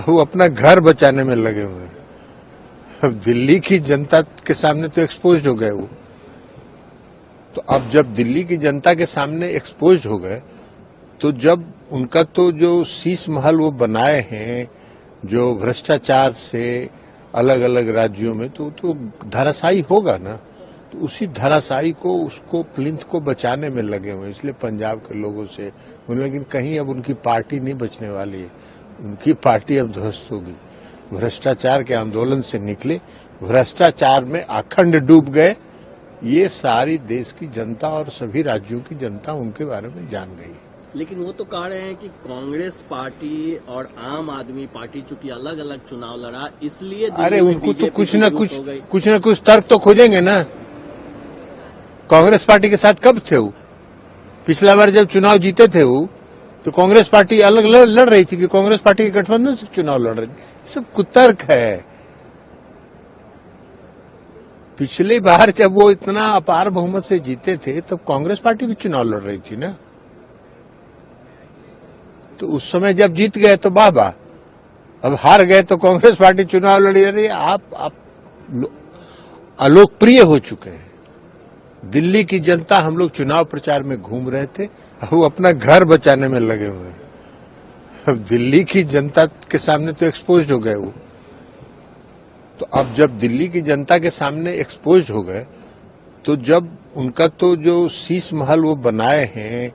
वो अपना घर बचाने में लगे हुए हैं। अब दिल्ली की जनता के सामने तो एक्सपोज हो गए वो। तो अब जब दिल्ली की जनता के सामने एक्सपोज हो गए, तो जब उनका तो जो शीश महल वो बनाए हैं, जो भ्रष्टाचार से अलग अलग राज्यों में, तो धराशायी होगा ना। तो उसी धराशायी को, उसको प्लिंथ को बचाने में लगे हुए, इसलिए पंजाब के लोगों से। लेकिन कहीं अब उनकी पार्टी नहीं बचने वाली है, उनकी पार्टी अब ध्वस्त होगी। भ्रष्टाचार के आंदोलन से निकले, भ्रष्टाचार में अखंड डूब गए, ये सारी देश की जनता और सभी राज्यों की जनता उनके बारे में जान गई। लेकिन वो तो कह रहे हैं कि कांग्रेस पार्टी और आम आदमी पार्टी चूंकि अलग अलग चुनाव लड़ा, इसलिए अरे उनको तो कुछ न कुछ तर्क तो खोजेंगे ना। कांग्रेस पार्टी के साथ कब थे वो? पिछला बार जब चुनाव जीते थे वो, तो कांग्रेस पार्टी अलग लड़ रही थी कि कांग्रेस पार्टी के गठबंधन से चुनाव लड़ रही थी। सब कुतर्क है। पिछली बार जब वो इतना अपार बहुमत से जीते थे, तब कांग्रेस पार्टी भी चुनाव लड़ रही थी ना। तो उस समय जब जीत गए तो वाह वाह, अब हार गए तो कांग्रेस पार्टी चुनाव लड़ी रही। आप अलोकप्रिय हो चुके हैं। दिल्ली की जनता, हम लोग चुनाव प्रचार में घूम रहे थे, वो अपना घर बचाने में लगे हुए हैं। अब दिल्ली की जनता के सामने तो एक्सपोज हो गए वो। तो अब जब दिल्ली की जनता के सामने एक्सपोज हो गए, तो जब उनका तो जो शीश महल वो बनाए हैं,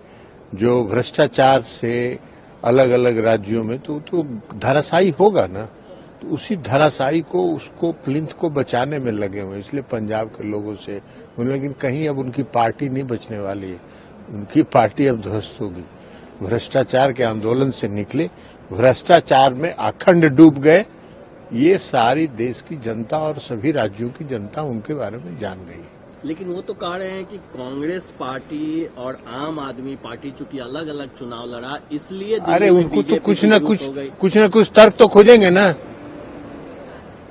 जो भ्रष्टाचार से अलग अलग राज्यों में, तो धराशायी होगा ना। तो उसी धराशायी को, उसको प्लिंथ को बचाने में लगे हुए, इसलिए पंजाब के लोगों से। लेकिन कहीं अब उनकी पार्टी नहीं बचने वाली है, उनकी पार्टी अब ध्वस्त होगी। भ्रष्टाचार के आंदोलन से निकले, भ्रष्टाचार में अखंड डूब गए, ये सारी देश की जनता और सभी राज्यों की जनता उनके बारे में जान गई। लेकिन वो तो कह रहे हैं कि कांग्रेस पार्टी और आम आदमी पार्टी चूंकि अलग अलग चुनाव लड़ा, इसलिए अरे उनको तो कुछ न कुछ तर्क तो खोजेंगे ना।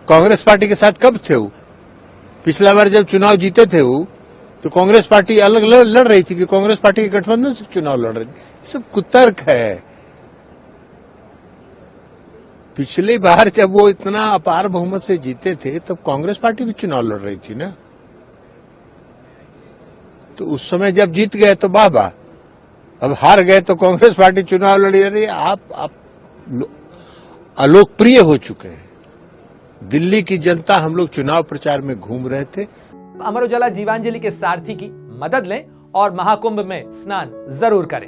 कांग्रेस पार्टी के साथ कब थे वो? पिछला बार जब चुनाव जीते थे वो, तो कांग्रेस पार्टी अलग लड़ रही थी कि कांग्रेस पार्टी के गठबंधन से चुनाव लड़ रही थी। सब कुतर्क है। पिछली बार जब वो इतना अपार बहुमत से जीते थे, तब कांग्रेस पार्टी भी चुनाव लड़ रही थी ना। तो उस समय जब जीत गए तो वाह वाह, अब हार गए तो कांग्रेस पार्टी चुनाव लड़ी रही। आप अलोकप्रिय हो चुके हैं। दिल्ली की जनता, हम लोग चुनाव प्रचार में घूम रहे थे। अमर उजाला जीवांजलि के सारथी की मदद लें और महाकुंभ में स्नान जरूर करें।